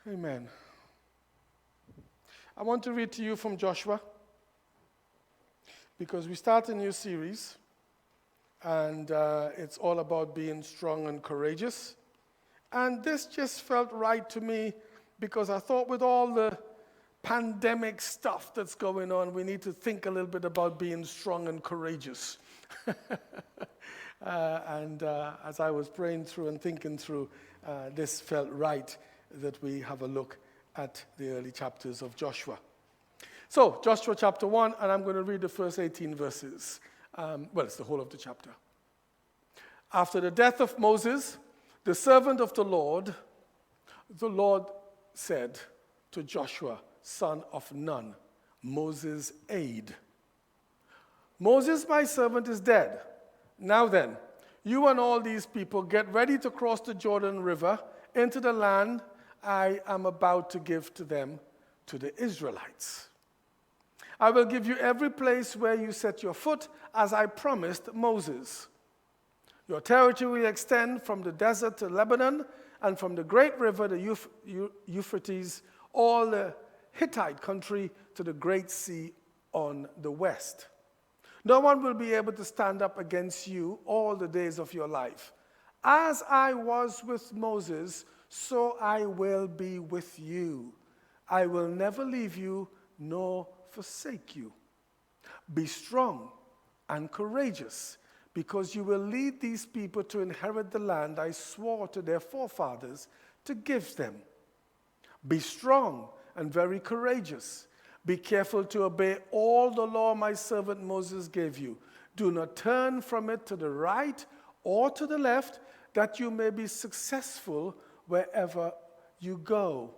Amen. I want to read to you from Joshua because we start a new series and it's all about being strong and courageous. And this just felt right to me because I thought with all the pandemic stuff that's going on, we need to think a little bit about being strong and courageous. As I was praying through and thinking through, this felt right that we have a look at the early chapters of Joshua. So, Joshua chapter 1, and I'm going to read the first 18 verses. It's the whole of the chapter. After the death of Moses, the servant of the Lord said to Joshua, son of Nun, Moses' aide, Moses, my servant, is dead. Now then, you and all these people get ready to cross the Jordan River into the land I am about to give to them, to the Israelites. I will give you every place where you set your foot, as I promised Moses. Your territory will extend from the desert to Lebanon, and from the great river, the Euphrates, all the Hittite country to the great sea on the west. No one will be able to stand up against you all the days of your life. As I was with Moses, so I will be with you. I will never leave you nor forsake you. Be strong and courageous, because you will lead these people to inherit the land I swore to their forefathers to give them. Be strong and very courageous. Be careful to obey all the law my servant Moses gave you. Do not turn from it to the right or to the left, that you may be successful wherever you go.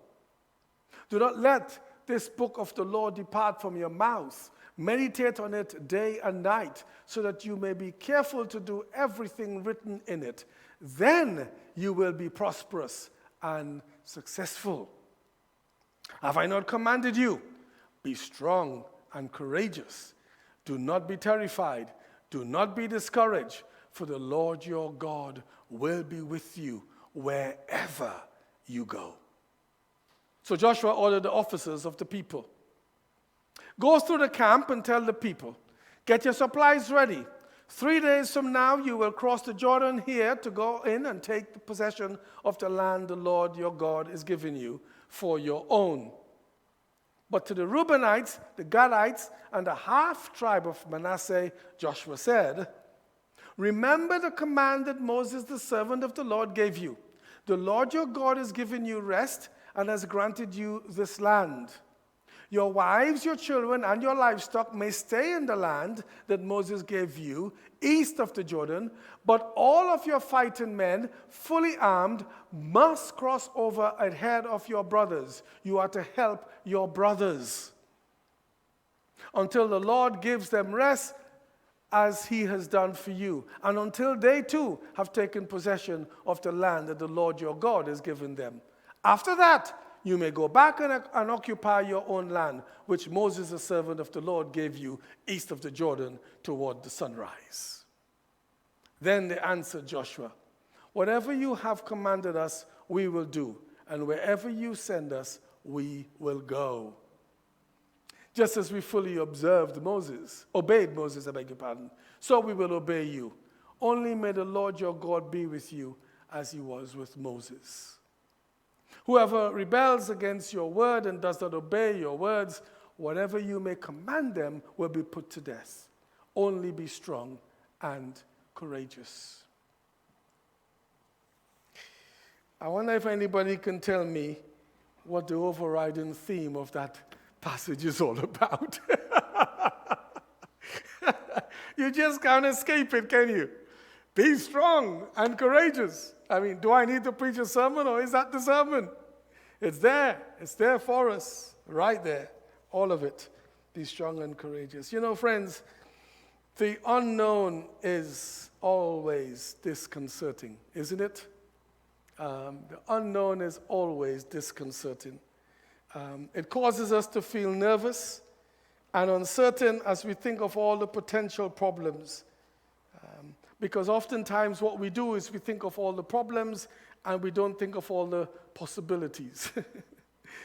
Do not let this book of the law depart from your mouth. Meditate on it day and night, so that you may be careful to do everything written in it. Then you will be prosperous and successful. Have I not commanded you? Be strong and courageous. Do not be terrified. Do not be discouraged, for the Lord your God will be with you wherever you go. So Joshua ordered the officers of the people, go through the camp and tell the people, get your supplies ready. 3 days from now you will cross the Jordan here to go in and take possession of the land the Lord your God is giving you for your own. But to the Reubenites, the Gadites, and the half-tribe of Manasseh, Joshua said, remember the command that Moses, the servant of the Lord, gave you. The Lord your God has given you rest and has granted you this land. Your wives, your children, and your livestock may stay in the land that Moses gave you, east of the Jordan, but all of your fighting men, fully armed, must cross over ahead of your brothers. You are to help your brothers until the Lord gives them rest, as he has done for you, and until they too have taken possession of the land that the Lord your God has given them. After that, you may go back and occupy your own land, which Moses, the servant of the Lord, gave you east of the Jordan toward the sunrise. Then they answered Joshua, whatever you have commanded us, we will do, and wherever you send us, we will go. Just as we fully obeyed Moses, so we will obey you. Only may the Lord your God be with you as he was with Moses. Whoever rebels against your word and does not obey your words, whatever you may command them will be put to death. Only be strong and courageous. I wonder if anybody can tell me what the overriding theme of that passage is all about. You just can't escape it, can you? Be strong and courageous. I mean, do I need to preach a sermon, or is that the sermon? It's there. It's there for us. Right there. All of it. Be strong and courageous. You know, friends, the unknown is always disconcerting, isn't it? The unknown is always disconcerting. It causes us to feel nervous and uncertain as we think of all the potential problems. Because oftentimes what we do is we think of all the problems and we don't think of all the possibilities.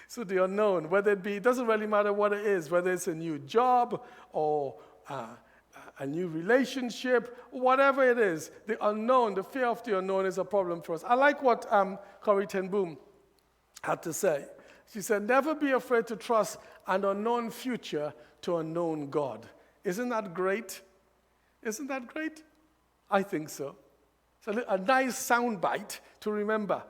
So the unknown, whether it doesn't really matter what it is, whether it's a new job or a new relationship, whatever it is, the unknown, the fear of the unknown is a problem for us. I like what Corrie ten Boom had to say. She said, never be afraid to trust an unknown future to a known God. Isn't that great? Isn't that great? I think so. It's a nice soundbite to remember,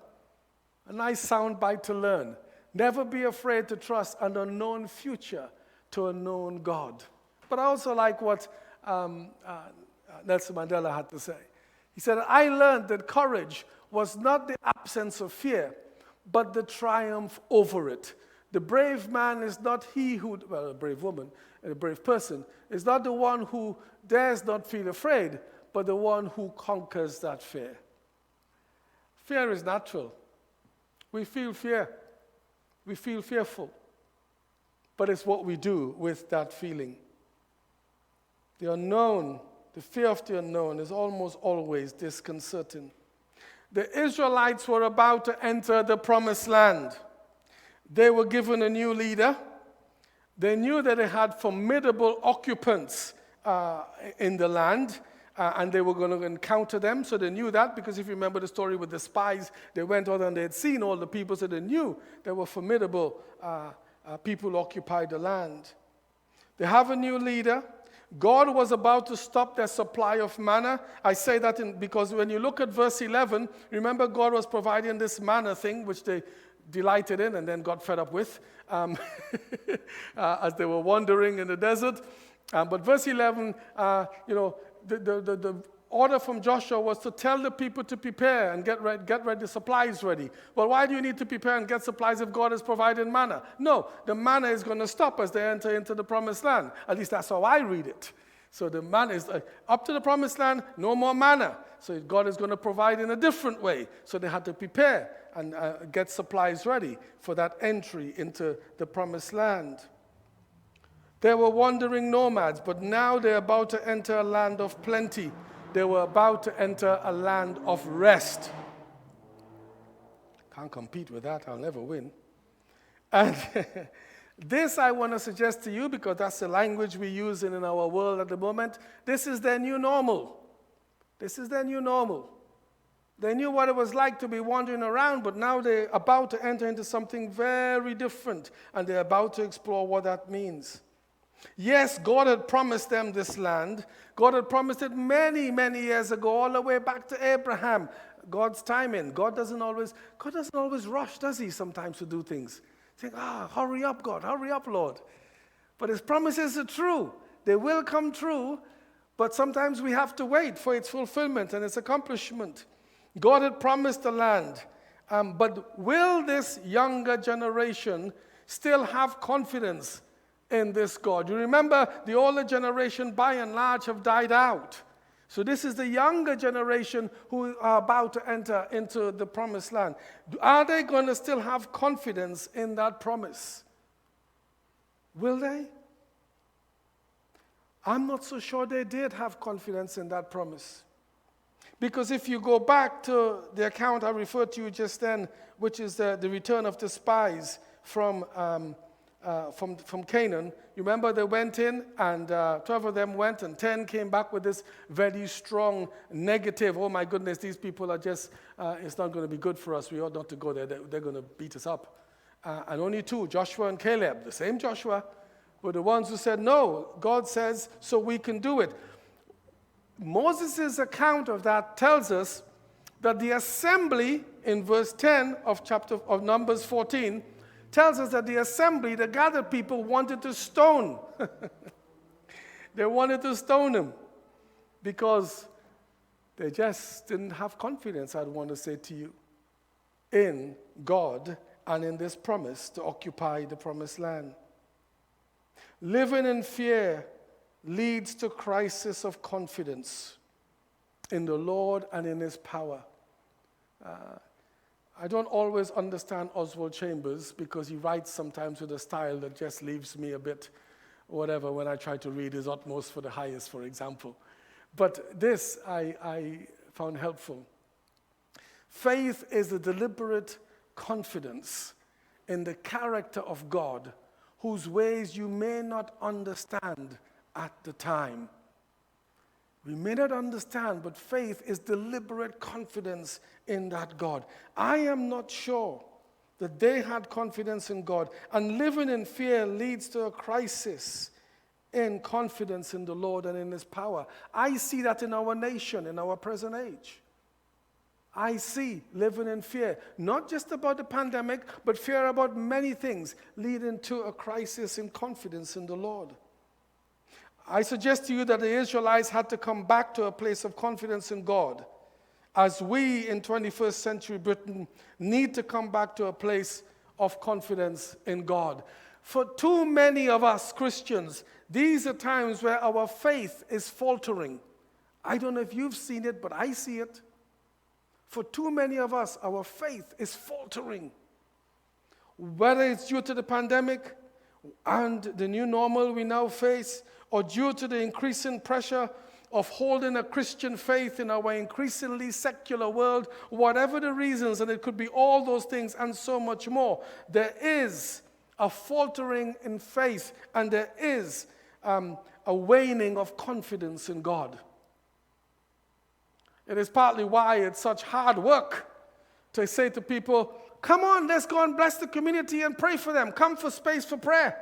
a nice soundbite to learn. Never be afraid to trust an unknown future to a known God. But I also like what Nelson Mandela had to say. He said, I learned that courage was not the absence of fear, but the triumph over it. The brave man is not he who, well, a brave woman, a brave person, is not the one who dares not feel afraid, but the one who conquers that fear. Fear is natural. We feel fear. We feel fearful. But it's what we do with that feeling. The unknown, the fear of the unknown is almost always disconcerting. The Israelites were about to enter the promised land. They were given a new leader. They knew that they had formidable occupants in the land, and they were going to encounter them. So they knew that, because if you remember the story with the spies, they went out and they had seen all the people, so they knew there were formidable people who occupied the land. They have a new leader. God was about to stop their supply of manna. I say that because when you look at verse 11, remember God was providing this manna thing, which they delighted in and then got fed up with as they were wandering in the desert. But verse 11, the order from Joshua was to tell the people to prepare and get ready, the supplies ready. Well, why do you need to prepare and get supplies if God has provided manna? No, the manna is going to stop as they enter into the promised land. At least that's how I read it. So the manna is up to the promised land, no more manna. So God is going to provide in a different way. So they had to prepare and get supplies ready for that entry into the promised land. They were wandering nomads, but now they're about to enter a land of plenty. They were about to enter a land of rest. Can't compete with that. I'll never win. And this I want to suggest to you, because that's the language we use in our world at the moment. This is their new normal. This is their new normal. They knew what it was like to be wandering around, but now they're about to enter into something very different, and they're about to explore what that means. Yes, God had promised them this land. God had promised it many, many years ago, all the way back to Abraham. God's timing. God doesn't always rush, does he, sometimes to do things? Think, hurry up, God, hurry up, Lord. But his promises are true. They will come true, but sometimes we have to wait for its fulfillment and its accomplishment. God had promised the land, but will this younger generation still have confidence in this God? You remember the older generation, by and large, have died out. So this is the younger generation who are about to enter into the promised land. Are they going to still have confidence in that promise? Will they? I'm not so sure they did have confidence in that promise. Because if you go back to the account I referred to you just then, which is the return of the spies from Canaan, you remember they went in, and 12 of them went, and 10 came back with this very strong negative, oh my goodness, these people are just, it's not going to be good for us, we ought not to go there, they're going to beat us up. And only 2, Joshua and Caleb, the same Joshua, were the ones who said, no, God says, so we can do it. Moses' account of that tells us that the assembly, in verse 10 of Numbers 14, tells us that the assembly, the gathered people, wanted to stone. They wanted to stone him because they just didn't have confidence, I'd want to say to you, in God and in this promise to occupy the promised land. Living in fear leads to crisis of confidence in the Lord and in his power. I don't always understand Oswald Chambers, because he writes sometimes with a style that just leaves me a bit whatever when I try to read his Utmost for the Highest, for example. But this I found helpful. Faith is a deliberate confidence in the character of God, whose ways you may not understand at the time. We may not understand, but faith is deliberate confidence in that God. I am not sure that they had confidence in God, and living in fear leads to a crisis in confidence in the Lord and in His power. I see that in our nation, in our present age. I see living in fear, not just about the pandemic, but fear about many things, leading to a crisis in confidence in the Lord. I suggest to you that the Israelites had to come back to a place of confidence in God, as we in 21st century Britain need to come back to a place of confidence in God. For too many of us Christians, these are times where our faith is faltering. I don't know if you've seen it, but I see it. For too many of us, our faith is faltering. Whether it's due to the pandemic and the new normal we now face, or due to the increasing pressure of holding a Christian faith in our increasingly secular world, whatever the reasons, and it could be all those things and so much more, there is a faltering in faith, and there is a waning of confidence in God. It is partly why it's such hard work to say to people, come on, let's go and bless the community and pray for them. Come for space for prayer.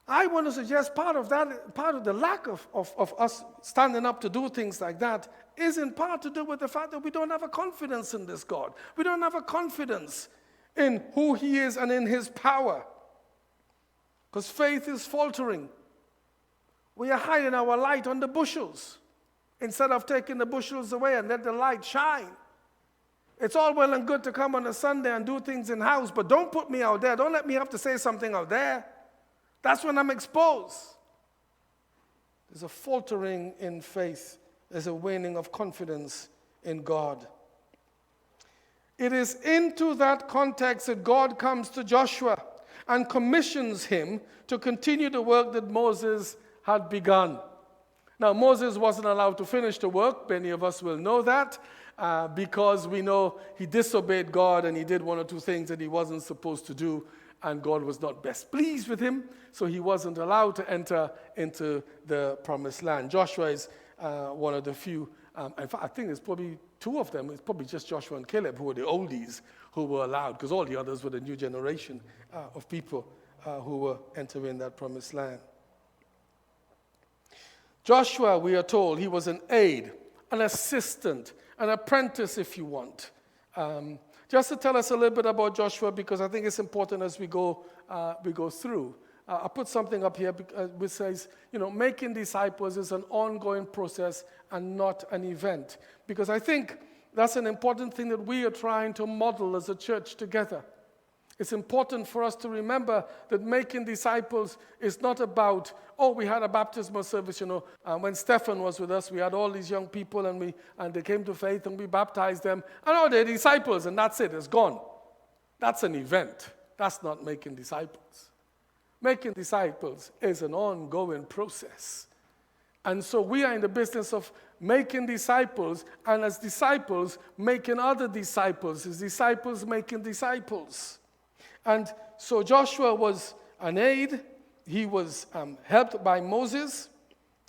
I want to suggest part of the lack of us standing up to do things like that is in part to do with the fact that we don't have a confidence in this God. We don't have a confidence in who He is and in His power. Because faith is faltering. We are hiding our light on the bushels instead of taking the bushels away and let the light shine. It's all well and good to come on a Sunday and do things in house, but don't put me out there. Don't let me have to say something out there. That's when I'm exposed. There's a faltering in faith. There's a waning of confidence in God. It is into that context that God comes to Joshua and commissions him to continue the work that Moses had begun. Now, Moses wasn't allowed to finish the work. Many of us will know that because we know he disobeyed God and he did one or two things that he wasn't supposed to do, and God was not best pleased with him, so he wasn't allowed to enter into the promised land. Joshua is one of the few, in fact, I think there's probably two of them. It's probably just Joshua and Caleb who were the oldies who were allowed, because all the others were the new generation of people who were entering that promised land. Joshua, we are told, he was an aide, an assistant, an apprentice, if you want. Just to tell us a little bit about Joshua, because I think it's important as we go through. I put something up here which says, making disciples is an ongoing process and not an event. Because I think that's an important thing that we are trying to model as a church together. It's important for us to remember that making disciples is not about, we had a baptismal service, when Stephen was with us, we had all these young people and they came to faith and we baptized them. And they're disciples and that's it, it's gone. That's an event. That's not making disciples. Making disciples is an ongoing process. And so we are in the business of making disciples, and as disciples, making other disciples, as disciples making disciples. And so Joshua was an aide. He was helped by Moses,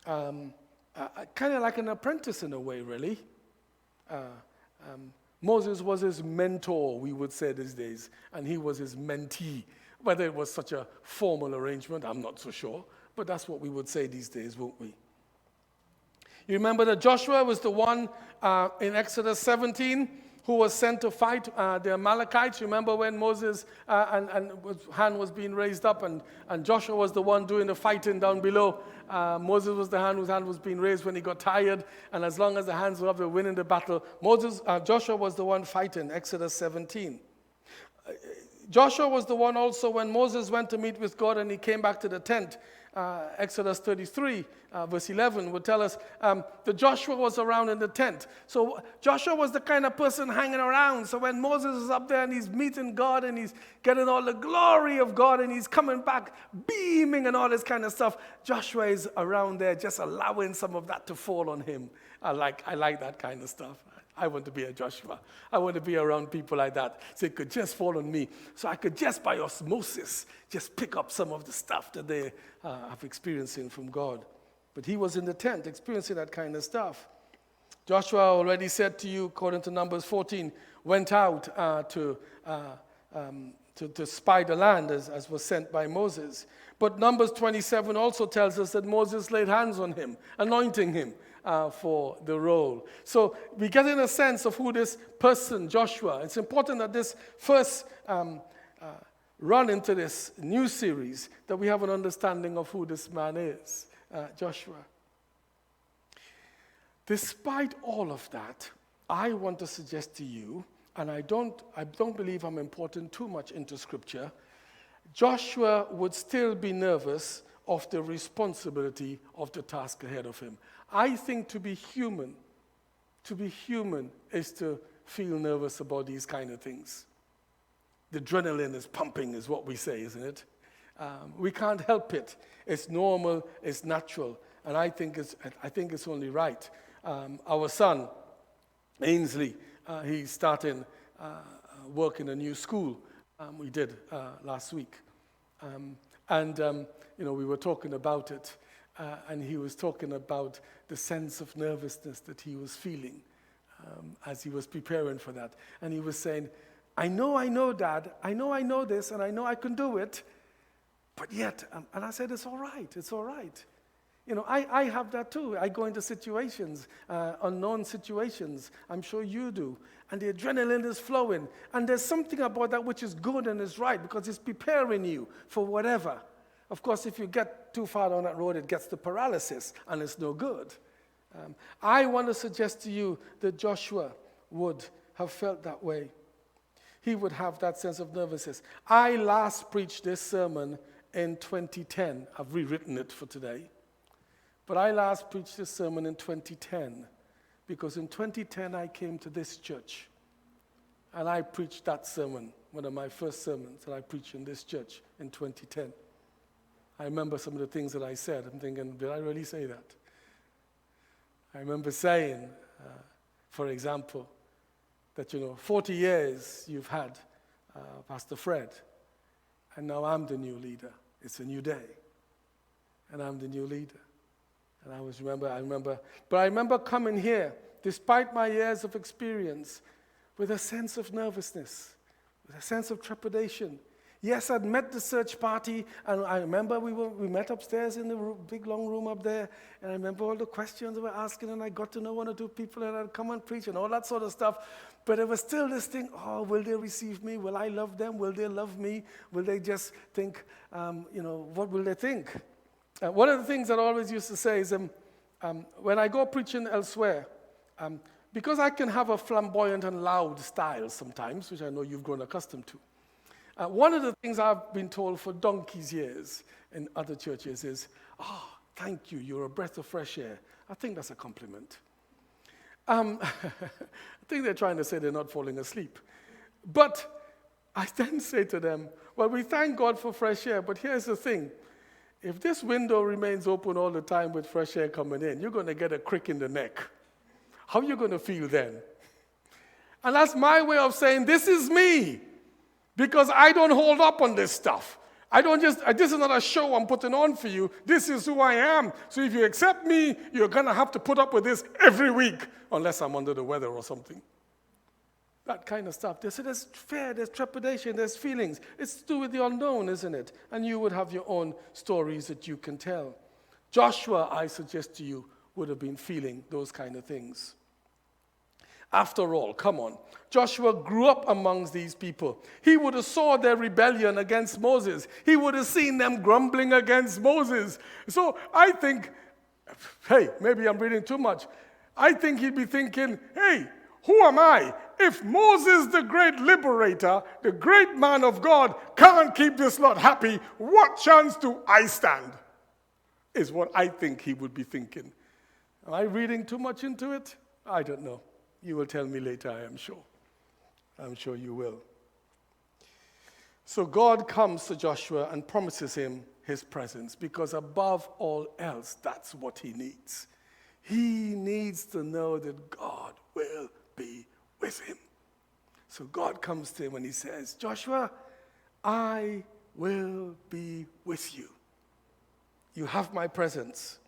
kind of like an apprentice in a way, really. Moses was his mentor, we would say these days, and he was his mentee. Whether it was such a formal arrangement, I'm not so sure, but that's what we would say these days, won't we? You remember that Joshua was the one in Exodus 17 who was sent to fight the Amalekites. Remember when Moses and his hand was being raised up and Joshua was the one doing the fighting down below. Moses was the hand whose hand was being raised when he got tired, and as long as the hands were up, they were winning the battle. Joshua was the one fighting, Exodus 17. Joshua was the one also when Moses went to meet with God and he came back to the tent. Exodus 33, verse 11 would tell us that Joshua was around in the tent. So Joshua was the kind of person hanging around. So when Moses is up there and he's meeting God and he's getting all the glory of God and he's coming back beaming and all this kind of stuff, Joshua is around there just allowing some of that to fall on him. I like that kind of stuff. I want to be a Joshua. I want to be around people like that, so it could just fall on me, so I could just by osmosis just pick up some of the stuff that they have experiencing from God. But he was in the tent experiencing that kind of stuff. Joshua already said to you, according to Numbers 14, went out to spy the land as was sent by Moses. But Numbers 27 also tells us that Moses laid hands on him, anointing him for the role. So we get in a sense of who this person, Joshua. It's important that this first run into this new series, that we have an understanding of who this man is, Joshua. Despite all of that, I want to suggest to you, and I don't believe I'm importing too much into Scripture, Joshua would still be nervous of the responsibility of the task ahead of him. I think to be human is to feel nervous about these kind of things. The adrenaline is pumping, is what we say, isn't it? We can't help it. It's normal, it's natural, and I think it's only right. Our son, Ainsley, he's starting work in a new school. We did last week. We were talking about it, and he was talking about the sense of nervousness that he was feeling as he was preparing for that. And he was saying, I know, Dad, I know this, and I know I can do it, but yet, and I said, it's all right. I have that too. I go into situations, unknown situations. I'm sure you do. And the adrenaline is flowing. And there's something about that which is good and is right because it's preparing you for whatever. Of course, if you get too far down that road, it gets to paralysis, and it's no good. I want to suggest to you that Joshua would have felt that way. He would have that sense of nervousness. I last preached this sermon in 2010. I've rewritten it for today. But I last preached this sermon in 2010 because in 2010 I came to this church and I preached that sermon, one of my first sermons that I preached in this church in 2010. I remember some of the things that I said. I'm thinking, did I really say that? I remember saying, for example, that 40 years you've had Pastor Fred, and now I'm the new leader. It's a new day, and I'm the new leader. And I remember coming here, despite my years of experience, with a sense of nervousness, with a sense of trepidation. Yes, I'd met the search party, and I remember we met upstairs in the big long room up there, and I remember all the questions they were asking, and I got to know one or two people that had come and preach and all that sort of stuff. But it was still this thing, will they receive me? Will I love them? Will they love me? Will they just think, what will they think? One of the things that I always used to say is when I go preaching elsewhere, because I can have a flamboyant and loud style sometimes, which I know you've grown accustomed to, one of the things I've been told for donkey's years in other churches is, thank you, you're a breath of fresh air. I think that's a compliment. I think they're trying to say they're not falling asleep. But I then say to them, well, we thank God for fresh air, but here's the thing. If this window remains open all the time with fresh air coming in, you're going to get a crick in the neck. How are you going to feel then? And that's my way of saying, this is me. Because I don't hold up on this stuff. This is not a show I'm putting on for you. This is who I am. So if you accept me, you're going to have to put up with this every week, unless I'm under the weather or something. That kind of stuff. So there's fear, there's trepidation, there's feelings. It's to do with the unknown, isn't it? And you would have your own stories that you can tell. Joshua, I suggest to you, would have been feeling those kind of things. After all, come on, Joshua grew up amongst these people. He would have saw their rebellion against Moses. He would have seen them grumbling against Moses. So I think, maybe I'm reading too much. I think he'd be thinking, who am I? If Moses, the great liberator, the great man of God, can't keep this lot happy, what chance do I stand? Is what I think he would be thinking. Am I reading too much into it? I don't know. You will tell me later, I am sure. I'm sure you will. So God comes to Joshua and promises him his presence, because above all else, that's what he needs. He needs to know that God will be with him. So God comes to him and he says, Joshua, I will be with you. You have my presence.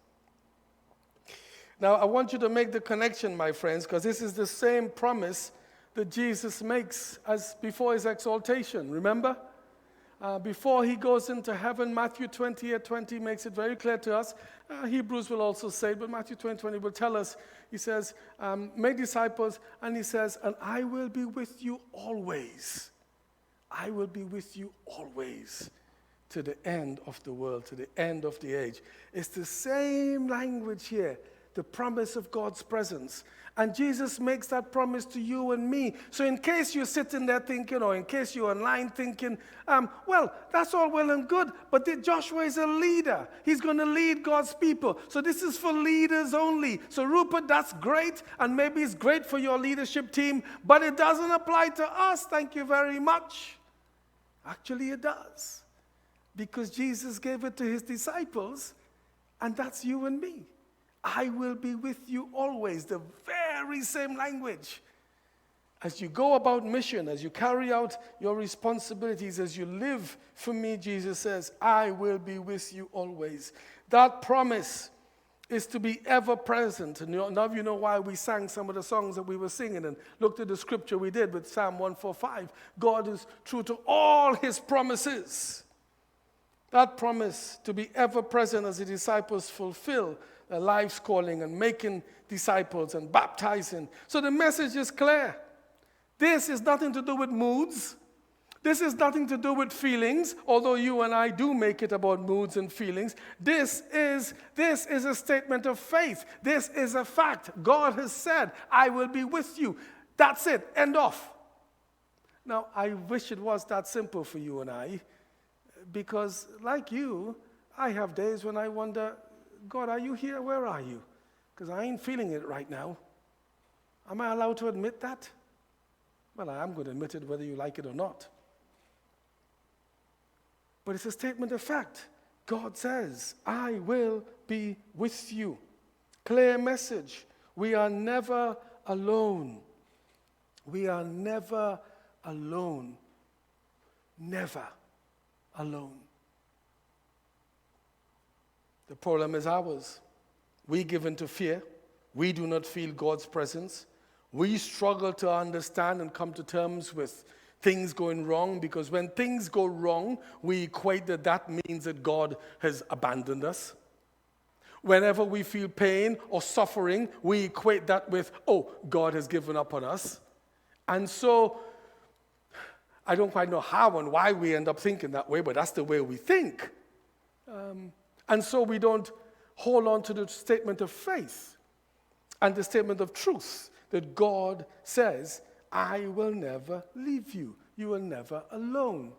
Now, I want you to make the connection, my friends, because this is the same promise that Jesus makes as before his exaltation. Remember? Before he goes into heaven, Matthew 28:20 makes it very clear to us. Hebrews will also say it, but Matthew 20:20 will tell us. He says, make disciples, and he says, and I will be with you always. I will be with you always to the end of the world, to the end of the age. It's the same language here, the promise of God's presence. And Jesus makes that promise to you and me. So in case you're sitting there thinking, or in case you're online thinking, well, that's all well and good, but Joshua is a leader. He's going to lead God's people. So this is for leaders only. So Rupert, that's great, and maybe it's great for your leadership team, but it doesn't apply to us. Thank you very much. Actually, it does. Because Jesus gave it to his disciples, and that's you and me. I will be with you always, the very same language. As you go about mission, as you carry out your responsibilities, as you live for me, Jesus says, I will be with you always. That promise is to be ever present. And now you know why we sang some of the songs that we were singing and looked at the scripture we did with Psalm 145. God is true to all his promises. That promise to be ever present as the disciples fulfill their life's calling and making disciples and baptizing. So the message is clear. This is nothing to do with moods. This is nothing to do with feelings, although you and I do make it about moods and feelings. This is a statement of faith. This is a fact. God has said, I will be with you. That's it. End off. Now, I wish it was that simple for you and I, because like you, I have days when I wonder, God, are you here? Where are you? Because I ain't feeling it right now. Am I allowed to admit that? Well, I am going to admit it whether you like it or not. But it's a statement of fact. God says, I will be with you. Clear message. We are never alone. We are never alone. Never alone. The problem is ours. We give in to fear. We do not feel God's presence. We struggle to understand and come to terms with things going wrong, because when things go wrong, we equate that means that God has abandoned us. Whenever we feel pain or suffering, we equate that with, oh, God has given up on us. And so, I don't quite know how and why we end up thinking that way, but that's the way we think. And so we don't hold on to the statement of faith and the statement of truth that God says, I will never leave you. You are never alone.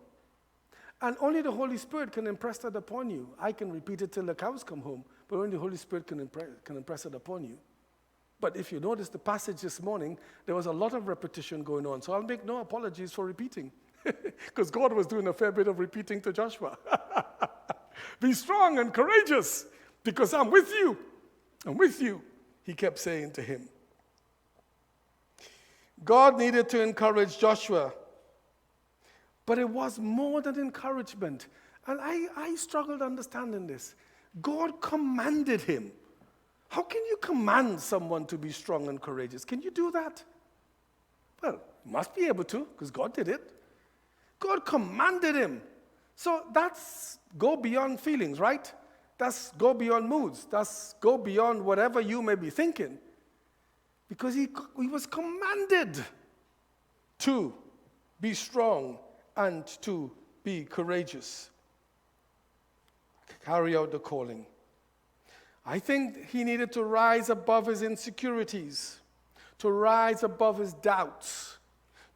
And only the Holy Spirit can impress that upon you. I can repeat it till the cows come home, but only the Holy Spirit can impress it upon you. But if you notice the passage this morning, there was a lot of repetition going on. So I'll make no apologies for repeating, because God was doing a fair bit of repeating to Joshua. Be strong and courageous, because I'm with you. I'm with you, he kept saying to him. God needed to encourage Joshua, but it was more than encouragement. And I struggled understanding this. God commanded him. How can you command someone to be strong and courageous? Can you do that? Well, you must be able to, because God did it. God commanded him. So that's go beyond feelings, right? That's go beyond moods. That's go beyond whatever you may be thinking. Because he was commanded to be strong and to be courageous. Carry out the calling. I think he needed to rise above his insecurities, to rise above his doubts,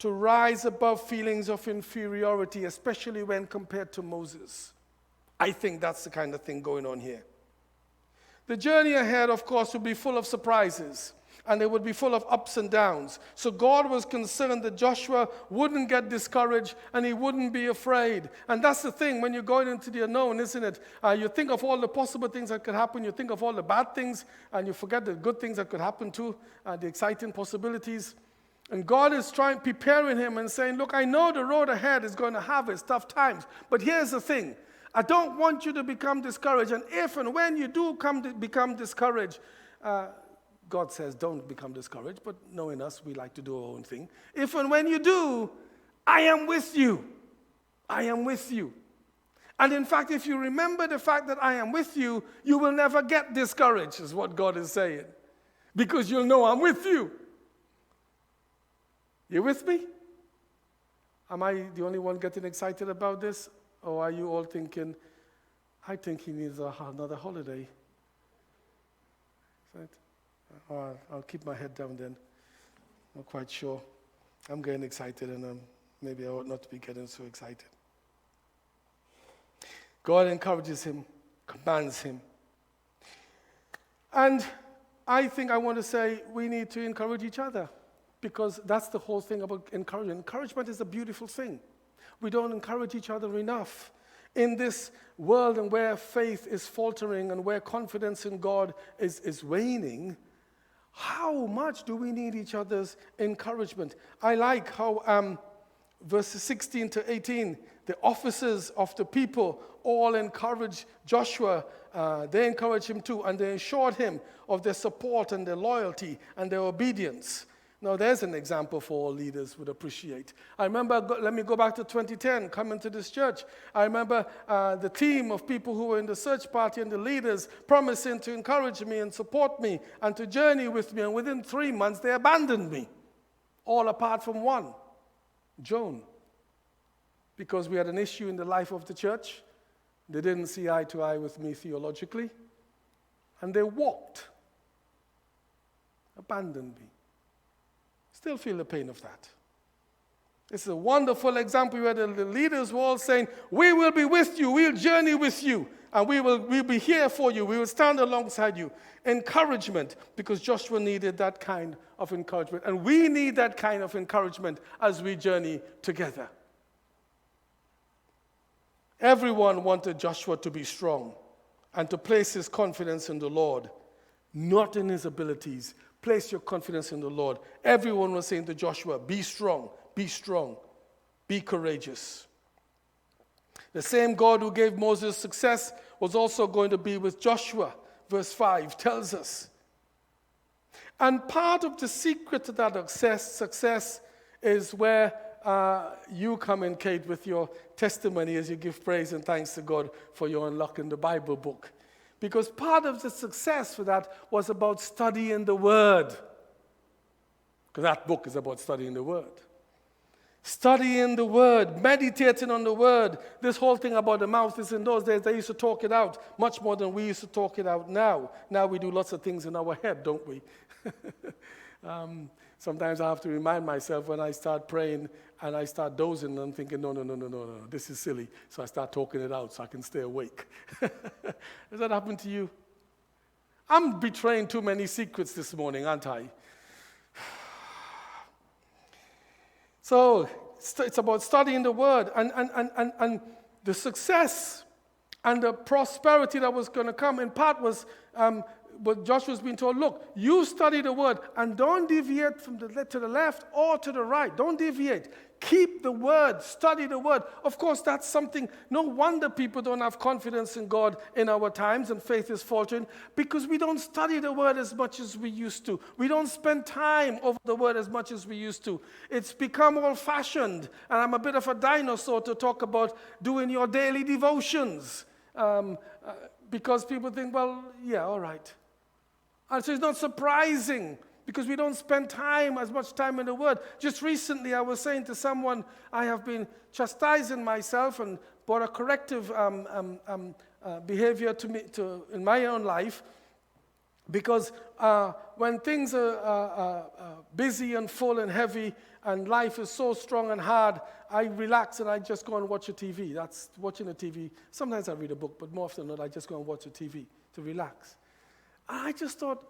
to rise above feelings of inferiority, especially when compared to Moses. I think that's the kind of thing going on here. The journey ahead, of course, would be full of surprises, and it would be full of ups and downs. So God was concerned that Joshua wouldn't get discouraged and he wouldn't be afraid. And that's the thing, when you're going into the unknown, isn't it? You think of all the possible things that could happen. You think of all the bad things, and you forget the good things that could happen too, the exciting possibilities. And God is preparing him and saying, look, I know the road ahead is going to have its tough times, but here's the thing. I don't want you to become discouraged. And if and when you do become discouraged, God says don't become discouraged, but knowing us, we like to do our own thing. If and when you do, I am with you. I am with you. And in fact, if you remember the fact that I am with you, you will never get discouraged, is what God is saying. Because you'll know I'm with you. You with me? Am I the only one getting excited about this? Or are you all thinking, I think he needs another holiday? I'll keep my head down then. I'm quite sure. I'm getting excited, and maybe I ought not to be getting so excited. God encourages him, commands him. And I think I want to say we need to encourage each other, because that's the whole thing about encouragement. Encouragement is a beautiful thing. We don't encourage each other enough. In this world and where faith is faltering and where confidence in God is waning, how much do we need each other's encouragement? I like how verses 16 to 18, the officers of the people all encourage Joshua. They encourage him too, and they assured him of their support and their loyalty and their obedience. Now, there's an example for all leaders would appreciate. I remember, let me go back to 2010, coming to this church. I remember the team of people who were in the search party and the leaders promising to encourage me and support me and to journey with me. And within 3 months, they abandoned me, all apart from one, Joan. Because we had an issue in the life of the church. They didn't see eye to eye with me theologically. And they walked, abandoned me. Still feel the pain of that. It's a wonderful example where the leaders were all saying, we will be with you, we'll journey with you, and we'll be here for you, we will stand alongside you. Encouragement, because Joshua needed that kind of encouragement. And we need that kind of encouragement as we journey together. Everyone wanted Joshua to be strong and to place his confidence in the Lord, not in his abilities. Place your confidence in the Lord. Everyone was saying to Joshua, be strong, be courageous. The same God who gave Moses success was also going to be with Joshua. Verse 5 tells us. And part of the secret to that success is where you come in, Kate, with your testimony as you give praise and thanks to God for your unlocking the Bible book. Because part of the success for that was about studying the Word. Because that book is about studying the Word. Studying the Word, meditating on the Word. This whole thing about the mouth is in those days, they used to talk it out much more than we used to talk it out now. Now we do lots of things in our head, don't we? Sometimes I have to remind myself when I start praying and I start dozing and I'm thinking, no, this is silly. So I start talking it out so I can stay awake. Has that happened to you? I'm betraying too many secrets this morning, aren't I? So it's about studying the Word and the success and the prosperity that was going to come in part was but Joshua's been told, look, you study the Word and don't deviate from to the left or to the right. Don't deviate. Keep the Word. Study the Word. Of course, that's something, no wonder people don't have confidence in God in our times and faith is faltering because we don't study the Word as much as we used to. We don't spend time over the Word as much as we used to. It's become old-fashioned, and I'm a bit of a dinosaur to talk about doing your daily devotions because people think, well, yeah, all right. And so it's not surprising because we don't spend as much time in the Word. Just recently I was saying to someone, I have been chastising myself and brought a corrective behavior in my own life because when things are busy and full and heavy and life is so strong and hard, I relax and I just go and watch a TV. That's watching a TV. Sometimes I read a book, but more often than not, I just go and watch a TV to relax. I just thought,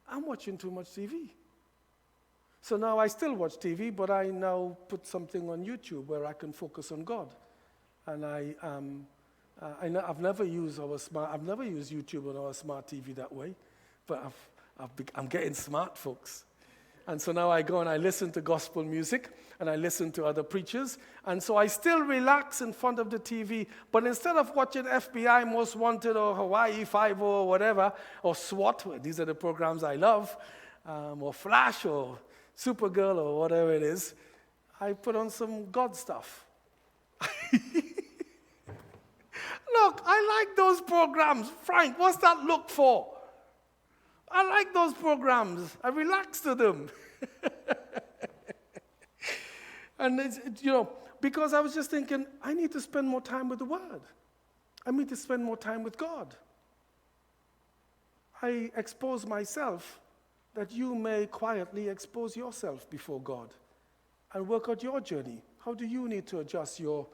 I'm watching too much TV. So now I still watch TV, but I now put something on YouTube where I can focus on God. And I've never used YouTube on our smart TV that way, but I'm getting smart, folks. And so now I go and I listen to gospel music, and I listen to other preachers. And so I still relax in front of the TV, but instead of watching FBI Most Wanted or Hawaii Five-O or whatever, or SWAT, these are the programs I love, or Flash or Supergirl or whatever it is, I put on some God stuff. Look, I like those programs. Frank, what's that look for? I like those programs. I relax to them. And because I was just thinking, I need to spend more time with the Word. I need to spend more time with God. I expose myself that you may quietly expose yourself before God and work out your journey. How do you need to adjust your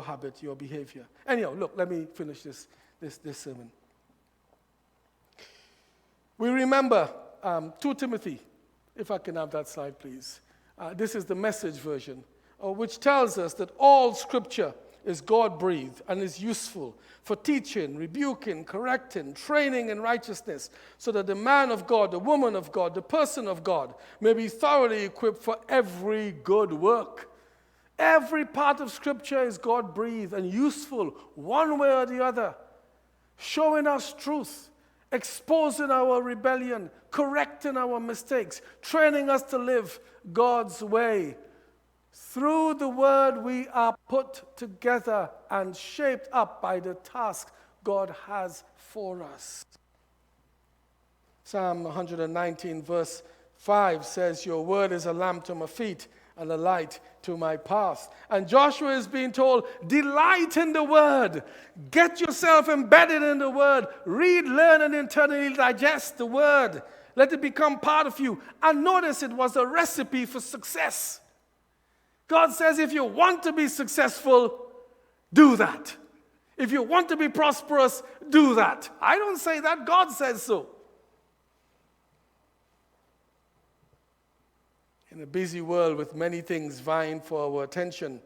habit, your behavior? Anyhow, look, let me finish this sermon. We remember 2 Timothy, if I can have that slide, please. This is the Message version, which tells us that all Scripture is God-breathed and is useful for teaching, rebuking, correcting, training in righteousness, so that the man of God, the woman of God, the person of God may be thoroughly equipped for every good work. Every part of Scripture is God-breathed and useful, one way or the other, showing us truth, exposing our rebellion, correcting our mistakes, training us to live God's way. Through the Word, we are put together and shaped up by the task God has for us. Psalm 119, verse 5 says, "Your word is a lamp to my feet and a light to my path." And Joshua is being told, delight in the Word. Get yourself embedded in the Word. Read, learn, and internally digest the Word. Let it become part of you. And notice it was a recipe for success. God says if you want to be successful, do that. If you want to be prosperous, do that. I don't say that. God says so. In a busy world with many things vying for our attention,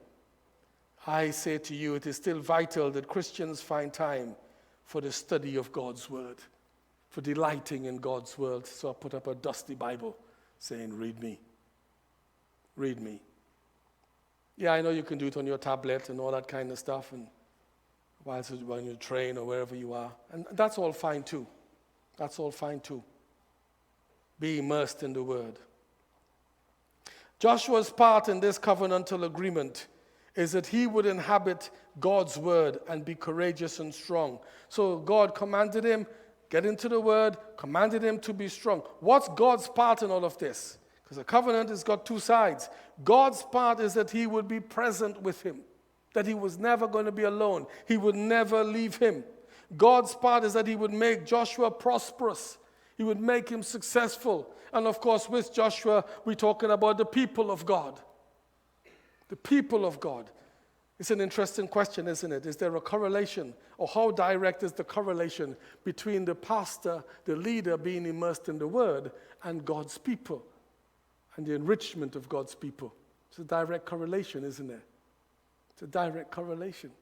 I say to you, it is still vital that Christians find time for the study of God's Word, for delighting in God's Word. So I put up a dusty Bible saying, read me. Read me. Yeah, I know you can do it on your tablet and all that kind of stuff, and when you train or wherever you are. And that's all fine too. That's all fine too. Be immersed in the Word. Joshua's part in this covenantal agreement is that he would inhabit God's Word and be courageous and strong. So God commanded him, get into the Word, commanded him to be strong. What's God's part in all of this? Because a covenant has got two sides. God's part is that he would be present with him, that he was never going to be alone. He would never leave him. God's part is that he would make Joshua prosperous. He would make him successful. And of course, with Joshua, we're talking about the people of God. The people of God. It's an interesting question, isn't it? Is there a correlation, or how direct is the correlation between the pastor, the leader being immersed in the Word, and God's people, and the enrichment of God's people? It's a direct correlation, isn't it? It's a direct correlation.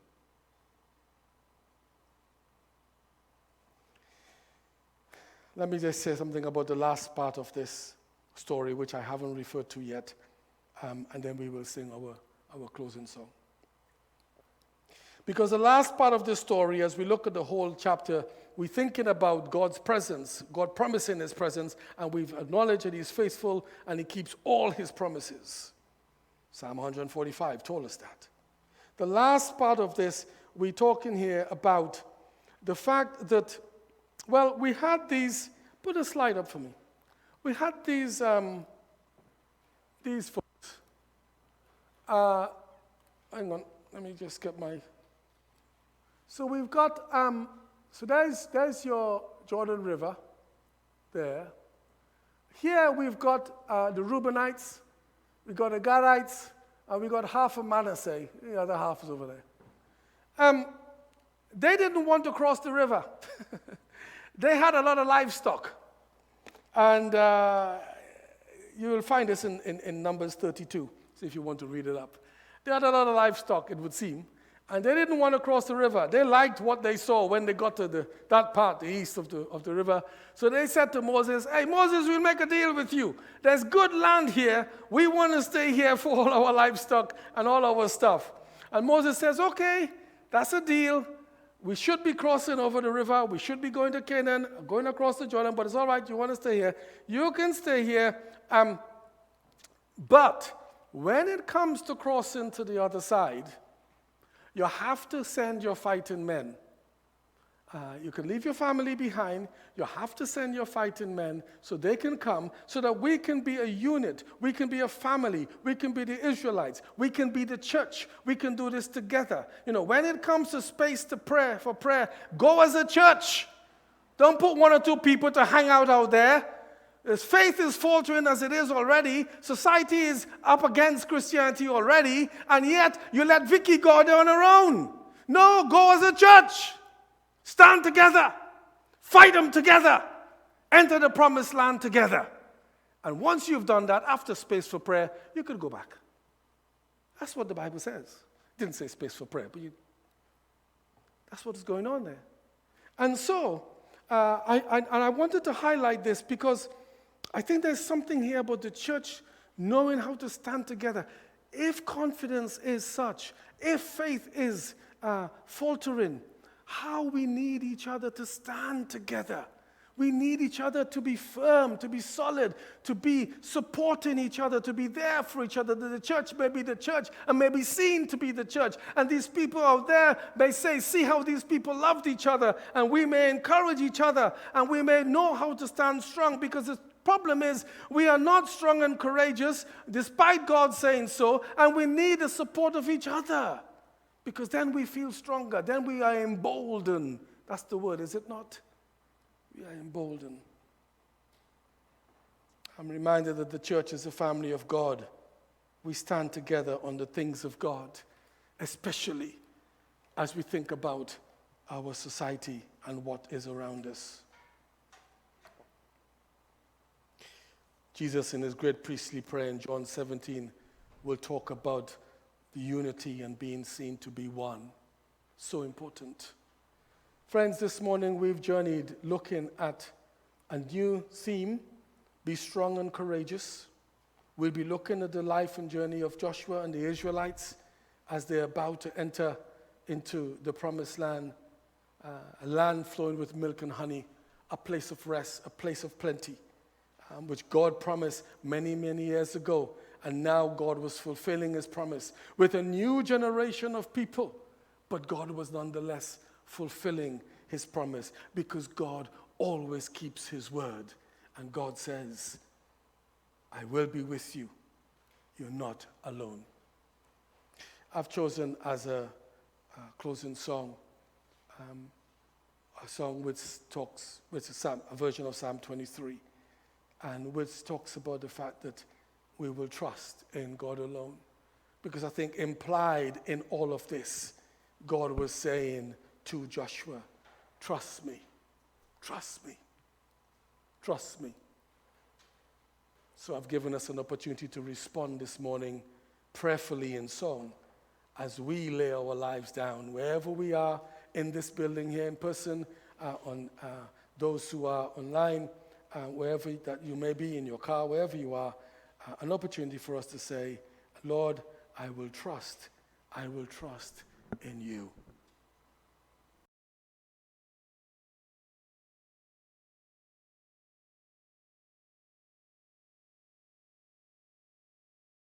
Let me just say something about the last part of this story, which I haven't referred to yet, and then we will sing our closing song. Because the last part of this story, as we look at the whole chapter, we're thinking about God's presence, God promising his presence, and we've acknowledged that he's faithful and he keeps all his promises. Psalm 145 told us that. The last part of this, we're talking here about the fact that, well, we had these, put a slide up for me. We had these folks. Hang on, let me just get my... So we've got, so there's your Jordan River there. Here we've got the Reubenites, we've got the Gadites, and we've got half of Manasseh. The other half is over there. They didn't want to cross the river. They had a lot of livestock. And you will find this in Numbers 32, so if you want to read it up. They had a lot of livestock, it would seem. And they didn't want to cross the river. They liked what they saw when they got to that part, the east of the river. So they said to Moses, hey, Moses, we'll make a deal with you. There's good land here. We want to stay here for all our livestock and all our stuff. And Moses says, okay, that's a deal. We should be crossing over the river. We should be going to Canaan, going across the Jordan, but it's all right. You want to stay here. You can stay here. But when it comes to crossing to the other side, you have to send your fighting men. You can leave your family behind. You have to send your fighting men so they can come, so that we can be a unit. We can be a family. We can be the Israelites. We can be the church. We can do this together. When it comes to space for prayer, go as a church. Don't put one or two people to hang out there. As faith is faltering as it is already, society is up against Christianity already, and yet you let Vicky go there on her own. No, go as a church. Stand together. Fight them together. Enter the promised land together. And once you've done that, after space for prayer, you could go back. That's what the Bible says. It didn't say space for prayer, but that's what is going on there. And so, I wanted to highlight this because I think there's something here about the church knowing how to stand together. If confidence is such, if faith is faltering, how we need each other to stand together. We need each other to be firm, to be solid, to be supporting each other, to be there for each other, that the church may be the church and may be seen to be the church. And these people out there may say, see how these people loved each other, and we may encourage each other, and we may know how to stand strong, because the problem is we are not strong and courageous, despite God saying so, and we need the support of each other, because then we feel stronger, then we are emboldened. That's the word, is it not? We are emboldened. I'm reminded that the church is a family of God. We stand together on the things of God, especially as we think about our society and what is around us. Jesus, in his great priestly prayer in John 17, will talk about the unity and being seen to be one. So important. Friends, this morning we've journeyed looking at a new theme, be strong and courageous. We'll be looking at the life and journey of Joshua and the Israelites as they're about to enter into the promised land, a land flowing with milk and honey, a place of rest, a place of plenty, which God promised many, many years ago. And now God was fulfilling his promise with a new generation of people. But God was nonetheless fulfilling his promise, because God always keeps his word. And God says, I will be with you. You're not alone. I've chosen as a closing song, a song which is a version of Psalm 23, and which talks about the fact that we will trust in God alone. Because I think implied in all of this, God was saying to Joshua, trust me, trust me, trust me. So I've given us an opportunity to respond this morning prayerfully in song as we lay our lives down, wherever we are in this building here in person, on those who are online, wherever that you may be, in your car, wherever you are, an opportunity for us to say, Lord, I will trust in you.